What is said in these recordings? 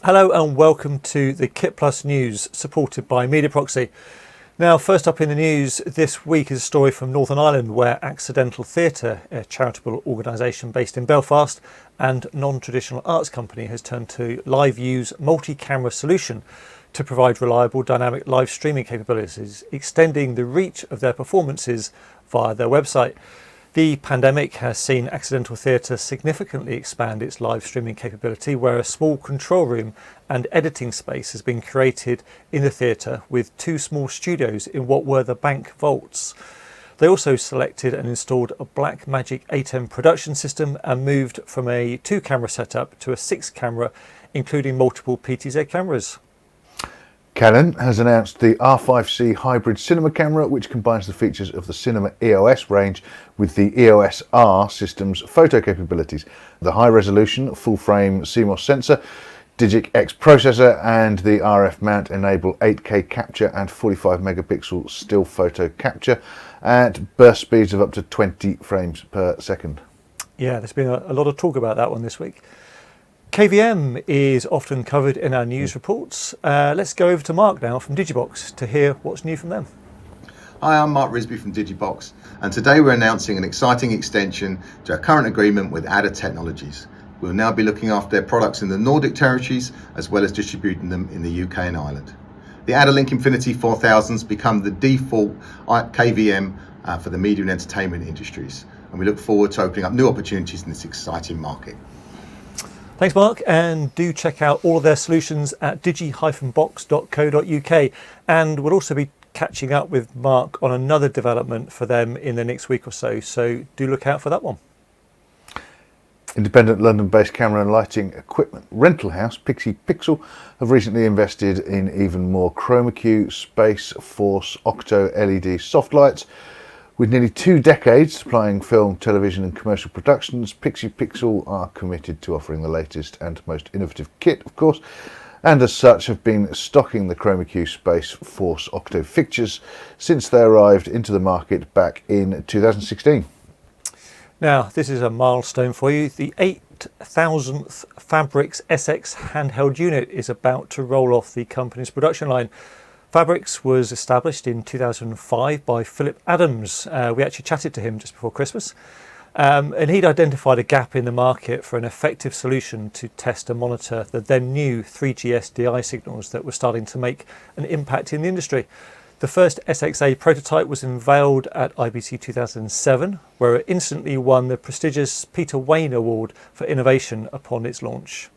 Hello and welcome to the KitPlus news supported by Media Proxy. Now, first up in the news this week is a story from Northern Ireland where Accidental Theatre, a charitable organisation based in Belfast and non-traditional arts company, has turned to LiveView's multi-camera solution to provide reliable dynamic live streaming capabilities, extending the reach of their performances via their website. The pandemic has seen Accidental Theatre significantly expand its live streaming capability, where a small control room and editing space has been created in the theatre with two small studios in what were the bank vaults. They also selected and installed a Blackmagic 8M production system and moved from a 2-camera setup to a 6-camera, including multiple PTZ cameras. Canon has announced the R5C hybrid cinema camera, which combines the features of the Cinema EOS range with the EOS R system's photo capabilities. The high-resolution full-frame CMOS sensor, Digi-X processor and the RF mount enable 8K capture and 45 megapixel still photo capture at burst speeds of up to 20 frames per second. Yeah, there's been a lot of talk about that one this week. KVM is often covered in our news reports. Let's go over to Mark now from digi-box to hear what's new from them. Hi, I'm Mark Risby from digi-box, and today we're announcing an exciting extension to our current agreement with AWS Technologies. We'll now be looking after their products in the Nordic territories as well as distributing them in the UK and Ireland. The AdaLink Infinity 4000's become the default KVM for the media and entertainment industries, and we look forward to opening up new opportunities in this exciting market. Thanks, Mark, and do check out all of their solutions at digi-box.co.uk, and we'll also be catching up with Mark on another development for them in the next week or so do look out for that one. Independent London-based camera and lighting equipment rental house Pixipixel have recently invested in even more Chroma-Q Space Force octo LED soft lights. With nearly 2 decades supplying film, television and commercial productions, Pixipixel are committed to offering the latest and most innovative kit, of course, and as such have been stocking the Chroma-Q Space Force octo fixtures since they arrived into the market back in 2016. Now, this is a milestone for you. The 8,000th Phabrix Sx handheld unit is about to roll off the company's production line. Phabrix was established in 2005 by Philip Adams. We actually chatted to him just before Christmas, and he'd identified a gap in the market for an effective solution to test and monitor the then new 3G SDI signals that were starting to make an impact in the industry. The first SXA prototype was unveiled at IBC 2007, where it instantly won the prestigious Peter Wayne Award for Innovation upon its launch.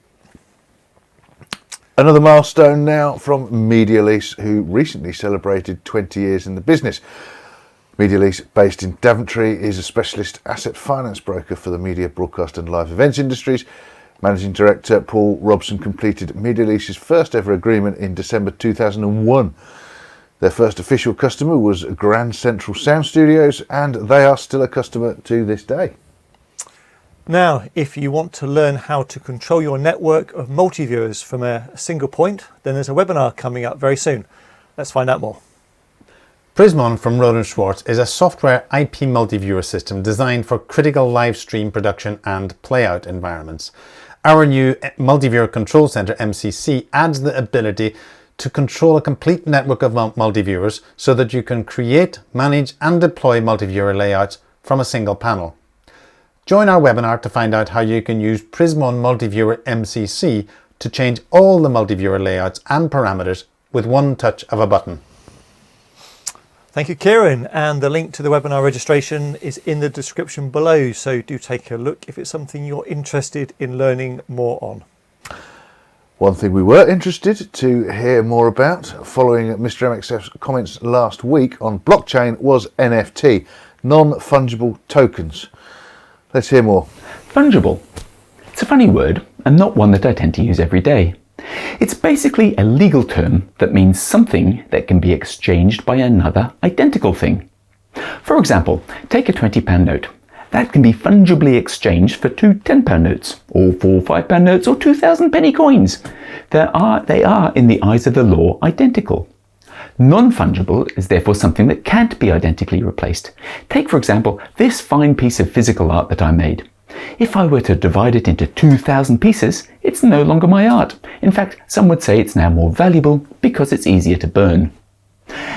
Another milestone now from Medialease, who recently celebrated 20 years in the business. Medialease, based in Daventry, is a specialist asset finance broker for the media, broadcast and live events industries. Managing Director Paul Robson completed Medialease's first ever agreement in December 2001. Their first official customer was Grand Central Sound Studios, and they are still a customer to this day. Now, if you want to learn how to control your network of multiviewers from a single point, then there's a webinar coming up very soon. Let's find out more. Prismon from Roden Schwartz is a software IP multiviewer system designed for critical live stream production and playout environments. Our new Multiviewer Control Center MCC adds the ability to control a complete network of multiviewers so that you can create, manage and deploy multiviewer layouts from a single panel. Join our webinar to find out how you can use Prismon Multiviewer MCC to change all the multiviewer layouts and parameters with one touch of a button. Thank you, Ciaran, and the link to the webinar registration is in the description below, so do take a look if it's something you're interested in learning more on. One thing we were interested to hear more about following MrMXF's comments last week on blockchain was NFT, non-fungible tokens. Let's hear more. Fungible. It's a funny word and not one that I tend to use every day. It's basically a legal term that means something that can be exchanged by another identical thing. For example, take a £20 note. That can be fungibly exchanged for 2 £10 notes, or 4 £5 notes, or 2,000 penny coins. They are, in the eyes of the law, identical. Non-fungible is therefore something that can't be identically replaced. Take, for example, this fine piece of physical art that I made. If I were to divide it into 2,000 pieces, it's no longer my art. In fact, some would say it's now more valuable because it's easier to burn.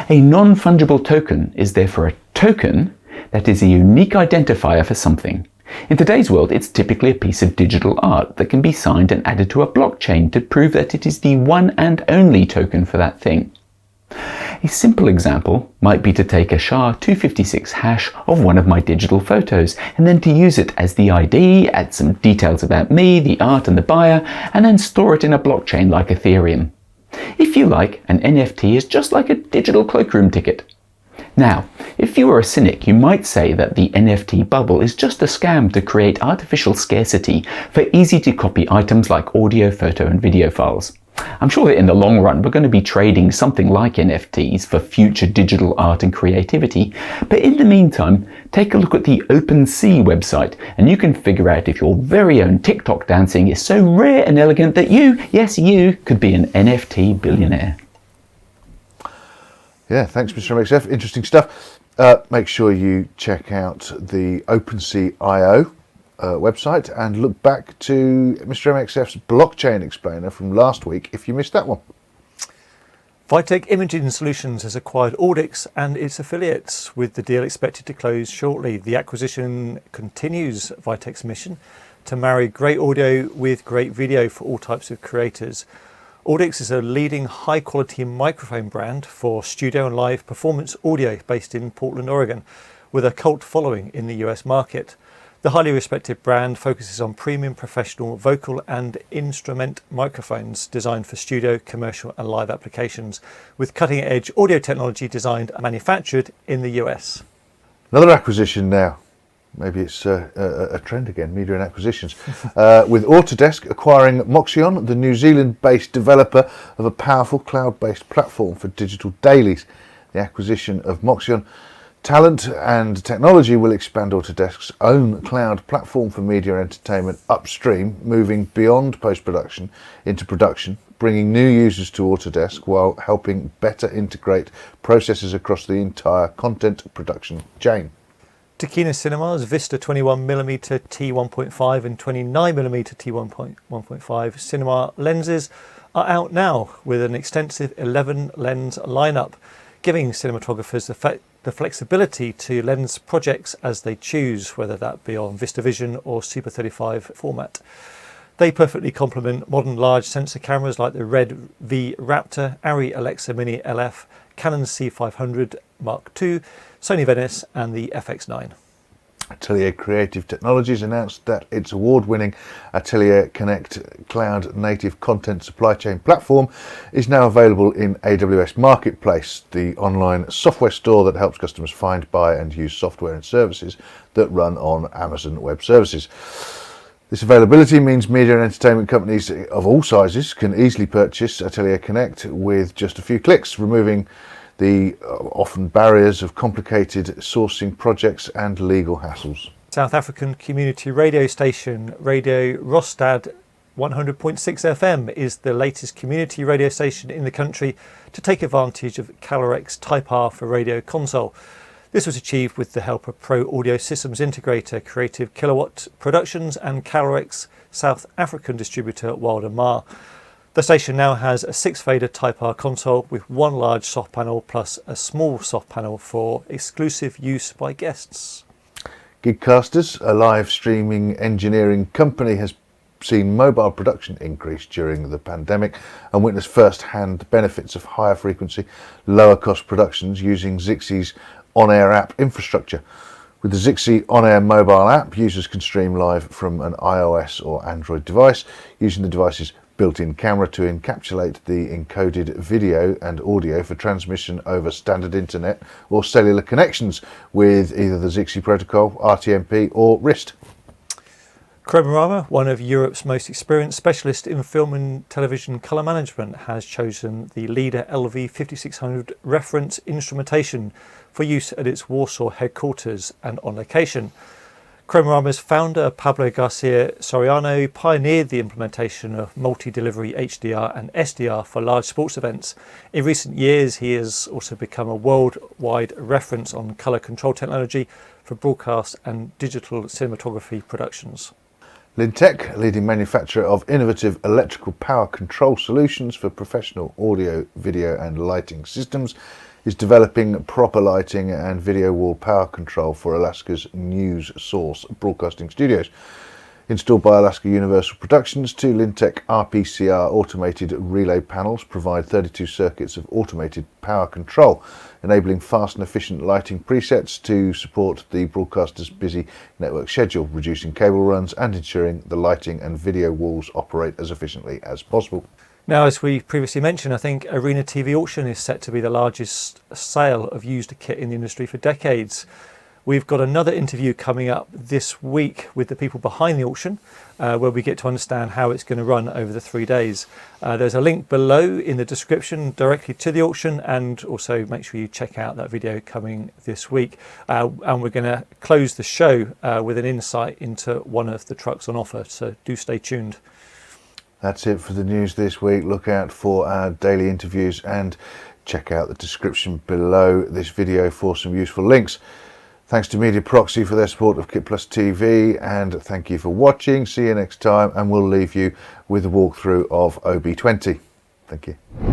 A non-fungible token is therefore a token that is a unique identifier for something. In today's world, it's typically a piece of digital art that can be signed and added to a blockchain to prove that it is the one and only token for that thing. A simple example might be to take a SHA-256 hash of one of my digital photos and then to use it as the ID, add some details about me, the art and the buyer, and then store it in a blockchain like Ethereum. If you like, an NFT is just like a digital cloakroom ticket. Now, if you were a cynic, you might say that the NFT bubble is just a scam to create artificial scarcity for easy-to-copy items like audio, photo and video files. I'm sure that in the long run we're going to be trading something like NFTs for future digital art and creativity, but in the meantime, take a look at the OpenSea website and you can figure out if your very own TikTok dancing is so rare and elegant that you, yes you, could be an NFT billionaire. Yeah, thanks, MrMXF. Interesting stuff. Make sure you check out the OpenSea.io website and look back to MrMXF's blockchain explainer from last week if you missed that one. Vitek Imaging Solutions has acquired Audix and its affiliates, with the deal expected to close shortly. The acquisition continues Vitek's mission to marry great audio with great video for all types of creators. Audix is a leading high-quality microphone brand for studio and live performance audio based in Portland, Oregon, with a cult following in the US market. The highly respected brand focuses on premium professional vocal and instrument microphones designed for studio, commercial and live applications, with cutting-edge audio technology designed and manufactured in the US. Another acquisition now. Maybe it's a trend again, media and acquisitions. With Autodesk acquiring Moxion, the New Zealand-based developer of a powerful cloud-based platform for digital dailies. The acquisition of Moxion talent and technology will expand Autodesk's own cloud platform for media and entertainment upstream, moving beyond post-production into production, bringing new users to Autodesk while helping better integrate processes across the entire content production chain. Takina Cinema's Vista 21mm T1.5 and 29mm T1.5 cinema lenses are out now with an extensive 11 lens lineup, giving cinematographers the flexibility to lens projects as they choose, whether that be on VistaVision or Super 35 format. They perfectly complement modern large sensor cameras like the Red V Raptor, Arri Alexa Mini LF, Canon C500 Mark II, Sony Venice and the FX9. Ateliere Creative Technologies announced that its award-winning Ateliere Connect cloud-native content supply chain platform is now available in AWS Marketplace, the online software store that helps customers find, buy and use software and services that run on Amazon Web Services. This availability means media and entertainment companies of all sizes can easily purchase Ateliere Connect with just a few clicks, removing the often barriers of complicated sourcing projects and legal hassles. South African community radio station Radio Rosestad 100.6 FM is the latest community radio station in the country to take advantage of Calrec Type R for radio console. This was achieved with the help of Pro Audio Systems integrator Creative Kilowatt Productions and Calrec's South African distributor Wilder Mar. The station now has a 6-fader Type R console with one large soft panel plus a small soft panel for exclusive use by guests. Gigcasters, a live streaming engineering company, has seen mobile production increase during the pandemic and witnessed first-hand benefits of higher frequency, lower cost productions using Zixi's OnAir app infrastructure. With the Zixi OnAir mobile app, users can stream live from an iOS or Android device using the device's built-in camera to encapsulate the encoded video and audio for transmission over standard internet or cellular connections with either the Zixi protocol, RTMP or RIST. Chroma-Q, one of Europe's most experienced specialists in film and television colour management, has chosen the Leader LV5600 reference instrumentation for use at its Warsaw headquarters and on location. Chroma-Rama's founder, Pablo Garcia Soriano, pioneered the implementation of multi-delivery HDR and SDR for large sports events. In recent years, he has also become a worldwide reference on colour control technology for broadcast and digital cinematography productions. Lintec, leading manufacturer of innovative electrical power control solutions for professional audio, video and lighting systems, is developing proper lighting and video wall power control for Alaska's News Source broadcasting studios. Installed by Alaska Universal Productions, two Lintec RPCR automated relay panels provide 32 circuits of automated power control, enabling fast and efficient lighting presets to support the broadcaster's busy network schedule, reducing cable runs and ensuring the lighting and video walls operate as efficiently as possible. Now, as we previously mentioned, I think Arena TV Auction is set to be the largest sale of used kit in the industry for decades. We've got another interview coming up this week with the people behind the auction, where we get to understand how it's going to run over the 3 days. There's a link below in the description directly to the auction, and also make sure you check out that video coming this week. And we're going to close the show with an insight into one of the trucks on offer, so do stay tuned. That's it for the news this week. Look out for our daily interviews and check out the description below this video for some useful links. Thanks to Media Proxy for their support of KitPlus TV, and thank you for watching. See you next time, and we'll leave you with a walkthrough of OB20. Thank you.